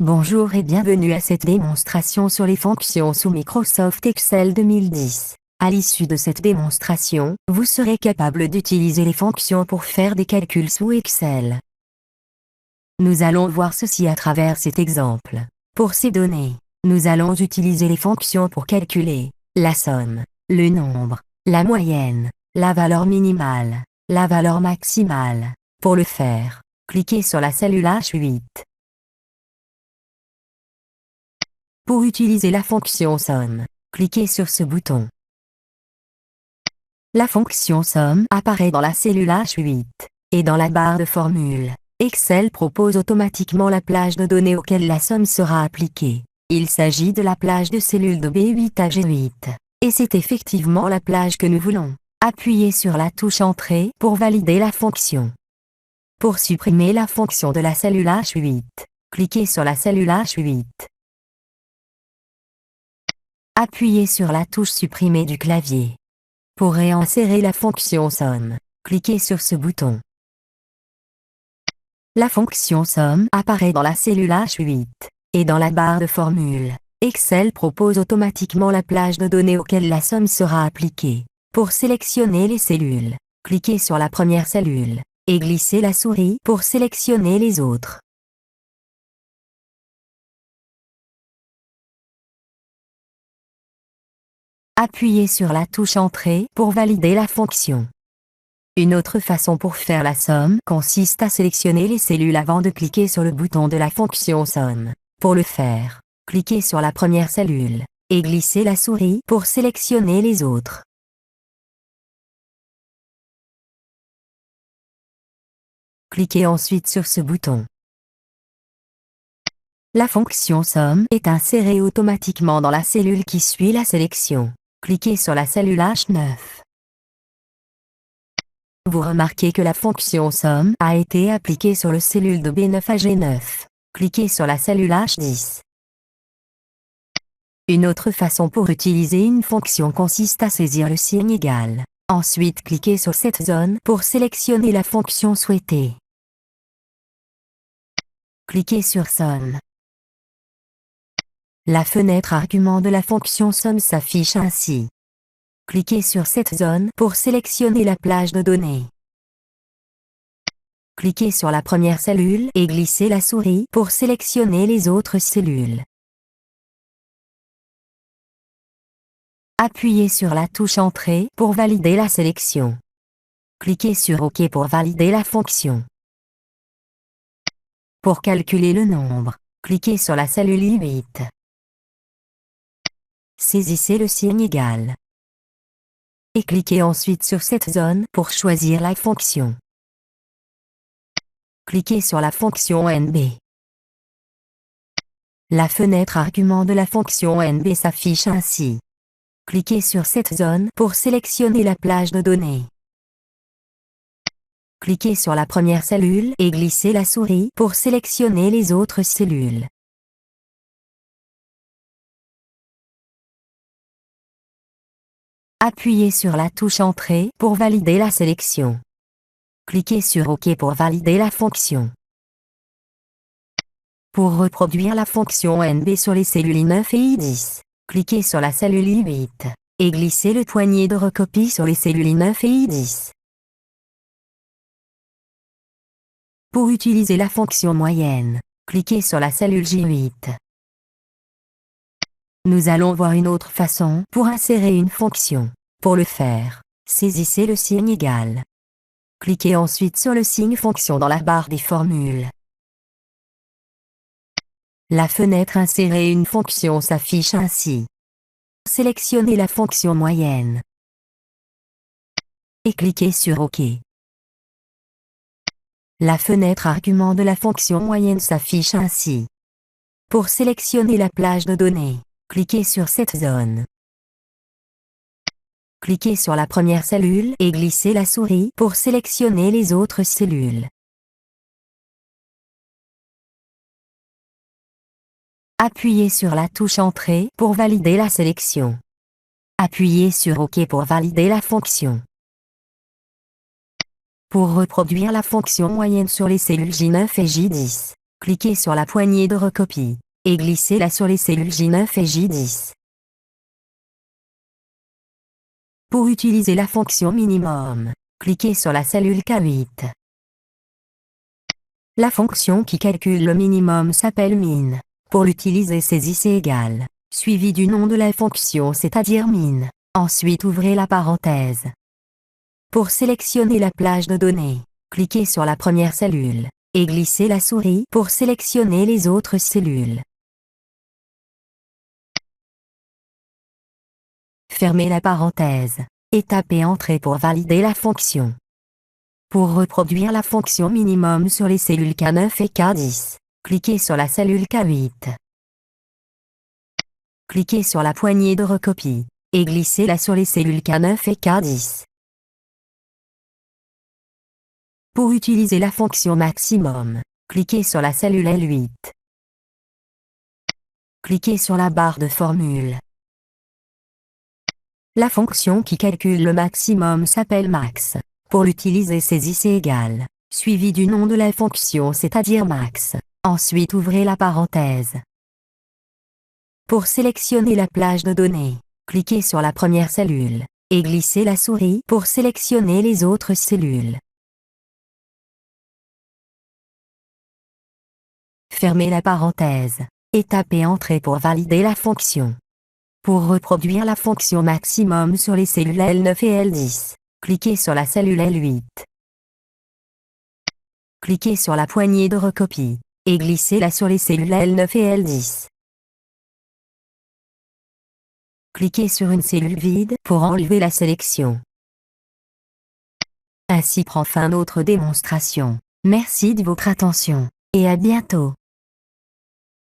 Bonjour et bienvenue à cette démonstration sur les fonctions sous Microsoft Excel 2010. À l'issue de cette démonstration, vous serez capable d'utiliser les fonctions pour faire des calculs sous Excel. Nous allons voir ceci à travers cet exemple. Pour ces données, nous allons utiliser les fonctions pour calculer la somme, le nombre, la moyenne, la valeur minimale, la valeur maximale. Pour le faire, cliquez sur la cellule H8. Pour utiliser la fonction somme, cliquez sur ce bouton. La fonction somme apparaît dans la cellule H8, et dans la barre de formule. Excel propose automatiquement la plage de données auquel la somme sera appliquée. Il s'agit de la plage de cellules de B8 à G8, et c'est effectivement la plage que nous voulons. Appuyez sur la touche Entrée pour valider la fonction. Pour supprimer la fonction de la cellule H8, cliquez sur la cellule H8. Appuyez sur la touche Supprimer du clavier. Pour réinsérer la fonction somme, cliquez sur ce bouton. La fonction somme apparaît dans la cellule H8, et dans la barre de formule. Excel propose automatiquement la plage de données auquel la somme sera appliquée. Pour sélectionner les cellules, cliquez sur la première cellule, et glissez la souris pour sélectionner les autres. Appuyez sur la touche Entrée pour valider la fonction. Une autre façon pour faire la somme consiste à sélectionner les cellules avant de cliquer sur le bouton de la fonction somme. Pour le faire, cliquez sur la première cellule, et glissez la souris pour sélectionner les autres. Cliquez ensuite sur ce bouton. La fonction somme est insérée automatiquement dans la cellule qui suit la sélection. Cliquez sur la cellule H9. Vous remarquez que la fonction somme a été appliquée sur le cellule de B9 à G9. Cliquez sur la cellule H10. Une autre façon pour utiliser une fonction consiste à saisir le signe égal. Ensuite cliquez sur cette zone pour sélectionner la fonction souhaitée. Cliquez sur Somme. La fenêtre argument de la fonction somme s'affiche ainsi. Cliquez sur cette zone pour sélectionner la plage de données. Cliquez sur la première cellule et glissez la souris pour sélectionner les autres cellules. Appuyez sur la touche Entrée pour valider la sélection. Cliquez sur OK pour valider la fonction. Pour calculer le nombre, cliquez sur la cellule I8. Saisissez le signe égal. Et cliquez ensuite sur cette zone pour choisir la fonction. Cliquez sur la fonction NB. La fenêtre argument de la fonction NB s'affiche ainsi. Cliquez sur cette zone pour sélectionner la plage de données. Cliquez sur la première cellule et glissez la souris pour sélectionner les autres cellules. Appuyez sur la touche Entrée pour valider la sélection. Cliquez sur OK pour valider la fonction. Pour reproduire la fonction NB sur les cellules I9 et I10, cliquez sur la cellule I8, et glissez le poignet de recopie sur les cellules I9 et I10. Pour utiliser la fonction moyenne, cliquez sur la cellule J8. Nous allons voir une autre façon pour insérer une fonction. Pour le faire, saisissez le signe égal. Cliquez ensuite sur le signe fonction dans la barre des formules. La fenêtre Insérer une fonction s'affiche ainsi. Sélectionnez la fonction moyenne. Et cliquez sur OK. La fenêtre Argument de la fonction moyenne s'affiche ainsi. Pour sélectionner la plage de données, cliquez sur cette zone. Cliquez sur la première cellule et glissez la souris pour sélectionner les autres cellules. Appuyez sur la touche Entrée pour valider la sélection. Appuyez sur OK pour valider la fonction. Pour reproduire la fonction moyenne sur les cellules J9 et J10, Cliquez sur la poignée de recopie, et glissez-la sur les cellules J9 et J10. Pour utiliser la fonction minimum, cliquez sur la cellule K8. La fonction qui calcule le minimum s'appelle min. Pour l'utiliser, saisissez égal, suivi du nom de la fonction, c'est-à-dire min. Ensuite ouvrez la parenthèse. Pour sélectionner la plage de données, cliquez sur la première cellule, et glissez la souris pour sélectionner les autres cellules. Fermez la parenthèse, et tapez Entrée pour valider la fonction. Pour reproduire la fonction minimum sur les cellules K9 et K10, cliquez sur la cellule K8. Cliquez sur la poignée de recopie, et glissez-la sur les cellules K9 et K10. Pour utiliser la fonction maximum, cliquez sur la cellule L8. Cliquez sur la barre de formule. La fonction qui calcule le maximum s'appelle max. Pour l'utiliser, saisissez égal, suivi du nom de la fonction, c'est-à-dire max. Ensuite ouvrez la parenthèse. Pour sélectionner la plage de données, cliquez sur la première cellule, et glissez la souris pour sélectionner les autres cellules. Fermez la parenthèse, et tapez Entrée pour valider la fonction. Pour reproduire la fonction maximum sur les cellules L9 et L10, cliquez sur la cellule L8. Cliquez sur la poignée de recopie, et glissez-la sur les cellules L9 et L10. Cliquez sur une cellule vide pour enlever la sélection. Ainsi prend fin notre démonstration. Merci de votre attention, et à bientôt.